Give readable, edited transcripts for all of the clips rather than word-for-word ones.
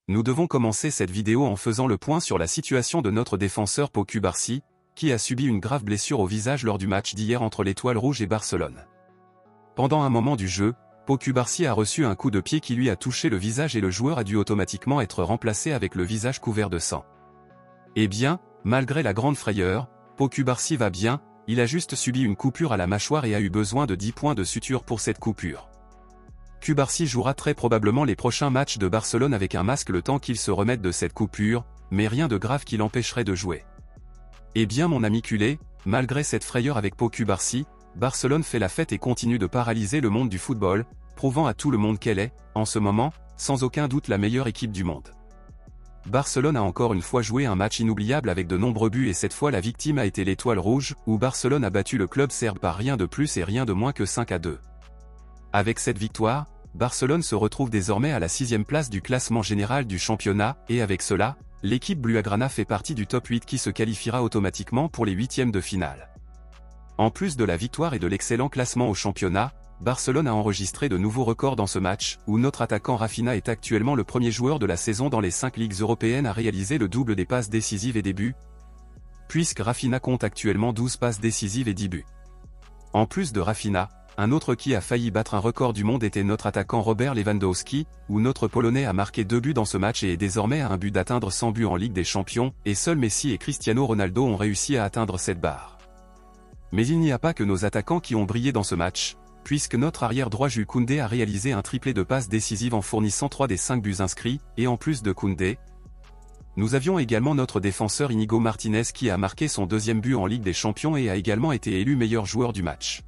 Nous devons commencer cette vidéo en faisant le point sur la situation de notre défenseur Pau Cubarsí, qui a subi une grave blessure au visage lors du match d'hier entre l'Étoile Rouge et Barcelone. Pendant un moment du jeu, Pau Cubarsí a reçu un coup de pied qui lui a touché le visage et le joueur a dû automatiquement être remplacé avec le visage couvert de sang. Eh bien, malgré la grande frayeur, Pau Cubarsí va bien, il a juste subi une coupure à la mâchoire et a eu besoin de 10 points de suture pour cette coupure. Cubarsí jouera très probablement les prochains matchs de Barcelone avec un masque le temps qu'il se remette de cette coupure, mais rien de grave qui l'empêcherait de jouer. Eh bien mon ami culé, malgré cette frayeur avec Pau Cubarsí, Barcelone fait la fête et continue de paralyser le monde du football, prouvant à tout le monde qu'elle est, en ce moment, sans aucun doute la meilleure équipe du monde. Barcelone a encore une fois joué un match inoubliable avec de nombreux buts et cette fois la victime a été l'Étoile Rouge, où Barcelone a battu le club serbe par rien de plus et rien de moins que 5-2. Avec cette victoire, Barcelone se retrouve désormais à la 6e place du classement général du championnat, et avec cela, l'équipe bleugrana fait partie du top 8 qui se qualifiera automatiquement pour les 8e de finale. En plus de la victoire et de l'excellent classement au championnat, Barcelone a enregistré de nouveaux records dans ce match, où notre attaquant Rafinha est actuellement le premier joueur de la saison dans les 5 ligues européennes à réaliser le double des passes décisives et des buts, puisque Rafinha compte actuellement 12 passes décisives et 10 buts. En plus de Rafinha, un autre qui a failli battre un record du monde était notre attaquant Robert Lewandowski, où notre Polonais a marqué 2 buts dans ce match et est désormais à un but d'atteindre 100 buts en Ligue des Champions, et seuls Messi et Cristiano Ronaldo ont réussi à atteindre cette barre. Mais il n'y a pas que nos attaquants qui ont brillé dans ce match, puisque notre arrière droit Jules Koundé a réalisé un triplé de passes décisives en fournissant 3 des 5 buts inscrits, et en plus de Koundé, nous avions également notre défenseur Inigo Martinez qui a marqué son 2e but en Ligue des Champions et a également été élu meilleur joueur du match.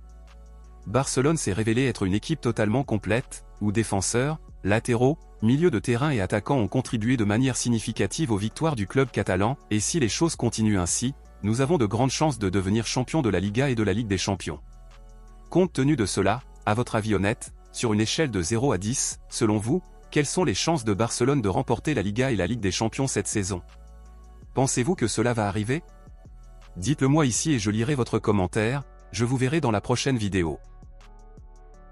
Barcelone s'est révélé être une équipe totalement complète, où défenseurs, latéraux, milieux de terrain et attaquants ont contribué de manière significative aux victoires du club catalan, et si les choses continuent ainsi, nous avons de grandes chances de devenir champions de la Liga et de la Ligue des Champions. Compte tenu de cela, à votre avis honnête, sur une échelle de 0 à 10, selon vous, quelles sont les chances de Barcelone de remporter la Liga et la Ligue des Champions cette saison? Pensez-vous que cela va arriver? Dites-le moi ici et je lirai votre commentaire, je vous verrai dans la prochaine vidéo.